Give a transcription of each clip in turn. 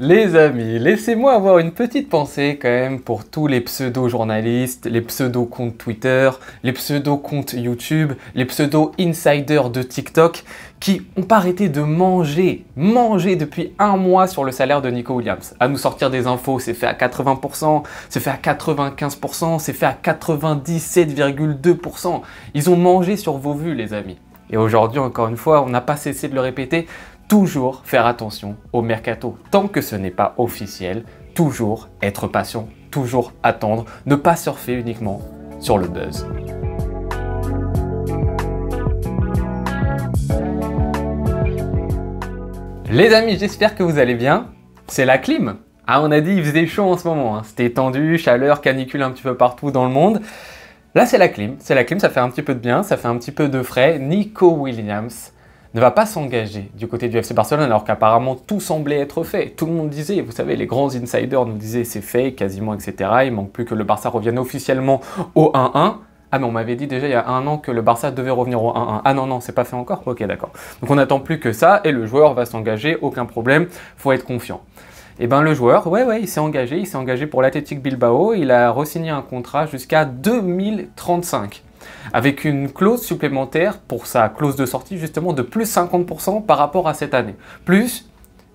Les amis, laissez-moi avoir une petite pensée quand même pour tous les pseudo-journalistes, les pseudo-comptes Twitter, les pseudo-comptes YouTube, les pseudo-insiders de TikTok qui n'ont pas arrêté de manger depuis un mois sur le salaire de Nico Williams. À nous sortir des infos, c'est fait à 80%, c'est fait à 95%, c'est fait à 97,2%. Ils ont mangé sur vos vues les amis. Et aujourd'hui, encore une fois, on n'a pas cessé de le répéter, toujours faire attention au mercato. Tant que ce n'est pas officiel, toujours être patient, toujours attendre, ne pas surfer uniquement sur le buzz. Les amis, j'espère que vous allez bien. C'est la clim. Ah, on a dit il faisait chaud en ce moment, hein. C'était tendu, chaleur, canicule un petit peu partout dans le monde. Là, c'est la clim, ça fait un petit peu de bien, ça fait un petit peu de frais. Nico Williams ne va pas s'engager du côté du FC Barcelone alors qu'apparemment tout semblait être fait. Tout le monde disait, vous savez, les grands insiders nous disaient c'est fait, quasiment, etc. Il manque plus que le Barça revienne officiellement au 1-1. Ah mais on m'avait dit déjà il y a un an que le Barça devait revenir au 1-1. Ah non, c'est pas fait encore? Ok, d'accord. Donc on n'attend plus que ça et le joueur va s'engager, aucun problème, faut être confiant. Et bien le joueur, il s'est engagé pour l'Athletic Bilbao, il a re-signé un contrat jusqu'à 2035. Avec une clause supplémentaire pour sa clause de sortie justement de plus 50% par rapport à cette année, plus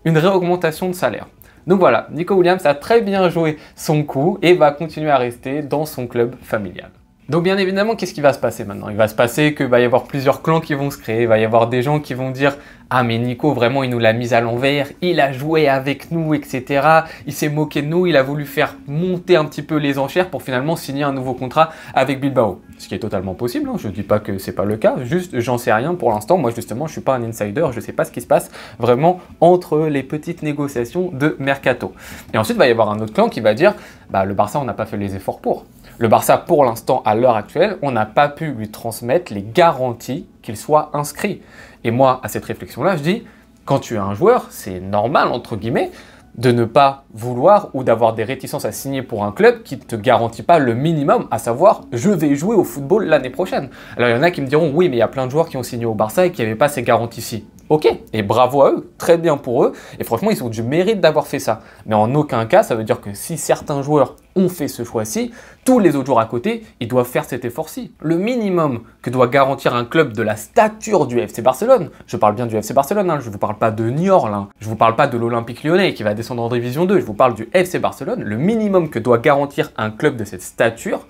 une réaugmentation de salaire. Donc voilà, Nico Williams a très bien joué son coup et va continuer à rester dans son club familial. Donc bien évidemment, qu'est-ce qui va se passer maintenant? Il va se passer qu'il va y avoir plusieurs clans qui vont se créer, il va y avoir des gens qui vont dire « Ah mais Nico, vraiment, il nous l'a mise à l'envers, il a joué avec nous, etc. Il s'est moqué de nous, il a voulu faire monter un petit peu les enchères pour finalement signer un nouveau contrat avec Bilbao. » Ce qui est totalement possible, hein. Je ne dis pas que c'est pas le cas, juste j'en sais rien pour l'instant. Moi justement, je suis pas un insider, je sais pas ce qui se passe vraiment entre les petites négociations de Mercato. Et ensuite, il va y avoir un autre clan qui va dire « Bah le Barça, on n'a pas fait les efforts pour. » Le Barça, pour l'instant, à l'heure actuelle, on n'a pas pu lui transmettre les garanties qu'il soit inscrit. Et moi, à cette réflexion-là, je dis, quand tu es un joueur, c'est normal, entre guillemets, de ne pas vouloir ou d'avoir des réticences à signer pour un club qui ne te garantit pas le minimum, à savoir, je vais jouer au football l'année prochaine. Alors, il y en a qui me diront, oui, mais il y a plein de joueurs qui ont signé au Barça et qui n'avaient pas ces garanties-ci. Ok, et bravo à eux, très bien pour eux, et franchement, ils ont du mérite d'avoir fait ça. Mais en aucun cas, ça veut dire que si certains joueurs ont fait ce choix-ci, tous les autres joueurs à côté, ils doivent faire cet effort-ci. Le minimum que doit garantir un club de la stature du FC Barcelone, je parle bien du FC Barcelone, hein, je ne vous parle pas de Niort, là, je ne vous parle pas de l'Olympique Lyonnais qui va descendre en Division 2, je vous parle du FC Barcelone, le minimum que doit garantir un club de cette stature,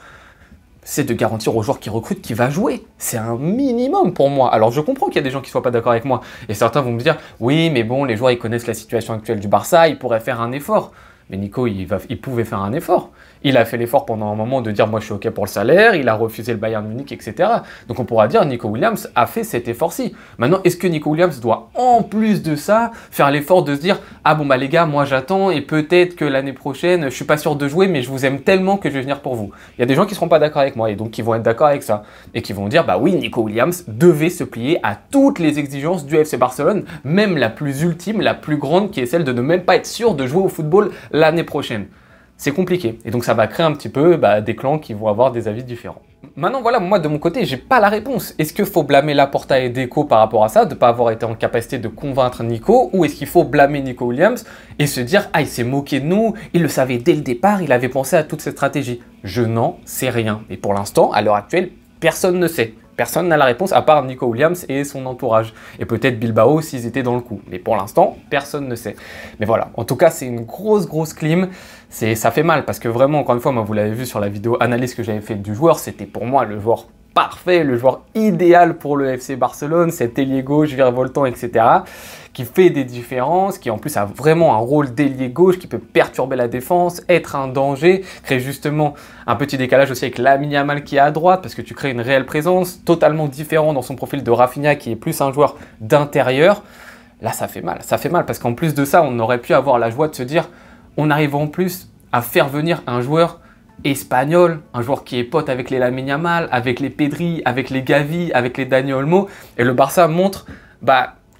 c'est de garantir aux joueurs qui recrutent qu'il va jouer. C'est un minimum pour moi. Alors je comprends qu'il y a des gens qui ne soient pas d'accord avec moi. Et certains vont me dire, oui, mais bon, les joueurs, ils connaissent la situation actuelle du Barça, ils pourraient faire un effort. Mais Nico, il pouvait faire un effort. Il a fait l'effort pendant un moment de dire « moi je suis OK pour le salaire », il a refusé le Bayern Munich, etc. Donc on pourra dire Nico Williams a fait cet effort-ci. Maintenant, est-ce que Nico Williams doit en plus de ça faire l'effort de se dire « ah bon bah les gars, moi j'attends et peut-être que l'année prochaine, je suis pas sûr de jouer mais je vous aime tellement que je vais venir pour vous ». Il y a des gens qui seront pas d'accord avec moi et donc qui vont être d'accord avec ça et qui vont dire « bah oui, Nico Williams devait se plier à toutes les exigences du FC Barcelone, même la plus ultime, la plus grande qui est celle de ne même pas être sûr de jouer au football l'année prochaine ». C'est compliqué. Et donc ça va créer un petit peu des clans qui vont avoir des avis différents. Maintenant voilà, moi de mon côté, j'ai pas la réponse. Est-ce qu'il faut blâmer Laporta et Deco par rapport à ça, de ne pas avoir été en capacité de convaincre Nico, ou est-ce qu'il faut blâmer Nico Williams et se dire « ah, il s'est moqué de nous, il le savait dès le départ, il avait pensé à toute cette stratégie ». Je n'en sais rien. Et pour l'instant, à l'heure actuelle, personne ne sait. Personne n'a la réponse à part Nico Williams et son entourage. Et peut-être Bilbao s'ils étaient dans le coup. Mais pour l'instant, personne ne sait. Mais voilà, en tout cas, c'est une grosse clim. Ça fait mal parce que vraiment, encore une fois, moi, vous l'avez vu sur la vidéo analyse que j'avais faite du joueur, c'était pour moi le joueur parfait, le joueur idéal pour le FC Barcelone, cet ailier gauche, virevoltant, etc. qui fait des différences, qui en plus a vraiment un rôle d'ailier gauche, qui peut perturber la défense, être un danger, créer justement un petit décalage aussi avec Lamine Yamal qui est à droite, parce que tu crées une réelle présence, totalement différent dans son profil de Rafinha, qui est plus un joueur d'intérieur. Là, ça fait mal, parce qu'en plus de ça, on aurait pu avoir la joie de se dire, on arrive en plus à faire venir un joueur espagnol, un joueur qui est pote avec les Lamine Yamal, avec les Pedri, avec les Gavi, avec les Dani Olmo, et le Barça montre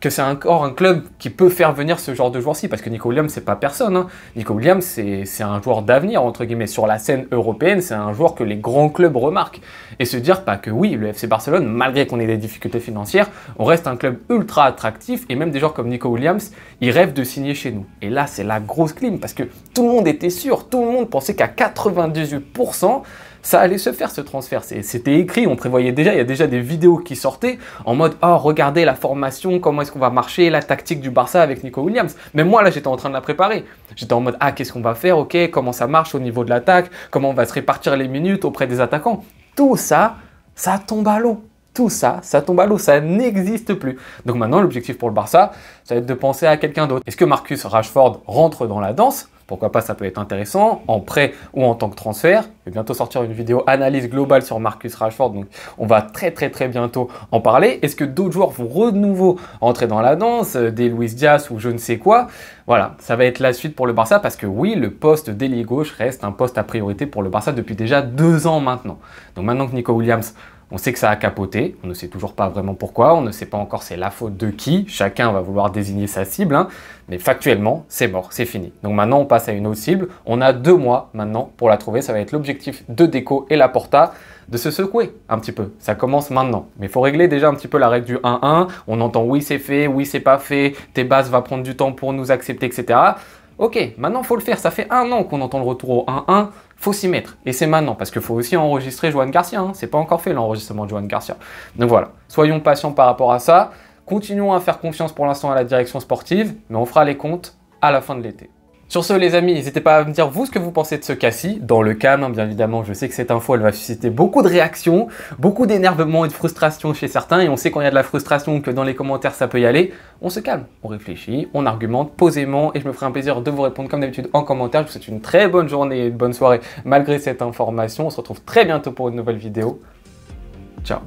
que c'est encore un club qui peut faire venir ce genre de joueur-ci, parce que Nico Williams, c'est pas personne, hein. Nico Williams, c'est un joueur d'avenir, entre guillemets, sur la scène européenne, c'est un joueur que les grands clubs remarquent. Et se dire que oui, le FC Barcelone, malgré qu'on ait des difficultés financières, on reste un club ultra attractif, et même des joueurs comme Nico Williams, ils rêvent de signer chez nous. Et là, c'est la grosse clim, parce que tout le monde était sûr, tout le monde pensait qu'à 98%, ça allait se faire ce transfert, c'était écrit, on prévoyait déjà, il y a déjà des vidéos qui sortaient en mode « Oh, regardez la formation, comment est-ce qu'on va marcher, la tactique du Barça avec Nico Williams ». Même moi, là, j'étais en train de la préparer. J'étais en mode « Ah, qu'est-ce qu'on va faire, ok, comment ça marche au niveau de l'attaque, comment on va se répartir les minutes auprès des attaquants ». Tout ça, ça tombe à l'eau. Tout ça, ça tombe à l'eau, ça n'existe plus. Donc maintenant, l'objectif pour le Barça, ça va être de penser à quelqu'un d'autre. Est-ce que Marcus Rashford rentre dans la danse ? Pourquoi pas, ça peut être intéressant, en prêt ou en tant que transfert. Je vais bientôt sortir une vidéo analyse globale sur Marcus Rashford, donc on va très bientôt en parler. Est-ce que d'autres joueurs vont de nouveau entrer dans la danse, des Luis Diaz ou je ne sais quoi? Voilà, ça va être la suite pour le Barça, parce que oui, le poste d'ailier gauche reste un poste à priorité pour le Barça depuis déjà 2 ans maintenant. Donc maintenant que Nico Williams, on sait que ça a capoté, on ne sait toujours pas vraiment pourquoi, on ne sait pas encore c'est la faute de qui, chacun va vouloir désigner sa cible, hein, mais factuellement, c'est mort, c'est fini. Donc maintenant, on passe à une autre cible, on a 2 mois maintenant pour la trouver, ça va être l'objectif de Deco et Laporta de se secouer un petit peu, ça commence maintenant. Mais il faut régler déjà un petit peu la règle du 1-1, on entend oui c'est fait, oui c'est pas fait, Tebas va prendre du temps pour nous accepter, etc. Ok, maintenant il faut le faire, ça fait 1 an qu'on entend le retour au 1-1, faut s'y mettre. Et c'est maintenant, parce qu'il faut aussi enregistrer Joan Garcia, hein. C'est pas encore fait l'enregistrement de Joan Garcia. Donc voilà, soyons patients par rapport à ça, continuons à faire confiance pour l'instant à la direction sportive, mais on fera les comptes à la fin de l'été. Sur ce les amis, n'hésitez pas à me dire vous ce que vous pensez de ce cas-ci, dans le calme hein, bien évidemment, je sais que cette info elle va susciter beaucoup de réactions, beaucoup d'énervement et de frustration chez certains, et on sait quand il y a de la frustration que dans les commentaires ça peut y aller, on se calme, on réfléchit, on argumente posément, et je me ferai un plaisir de vous répondre comme d'habitude en commentaire. Je vous souhaite une très bonne journée et une bonne soirée malgré cette information, on se retrouve très bientôt pour une nouvelle vidéo, ciao.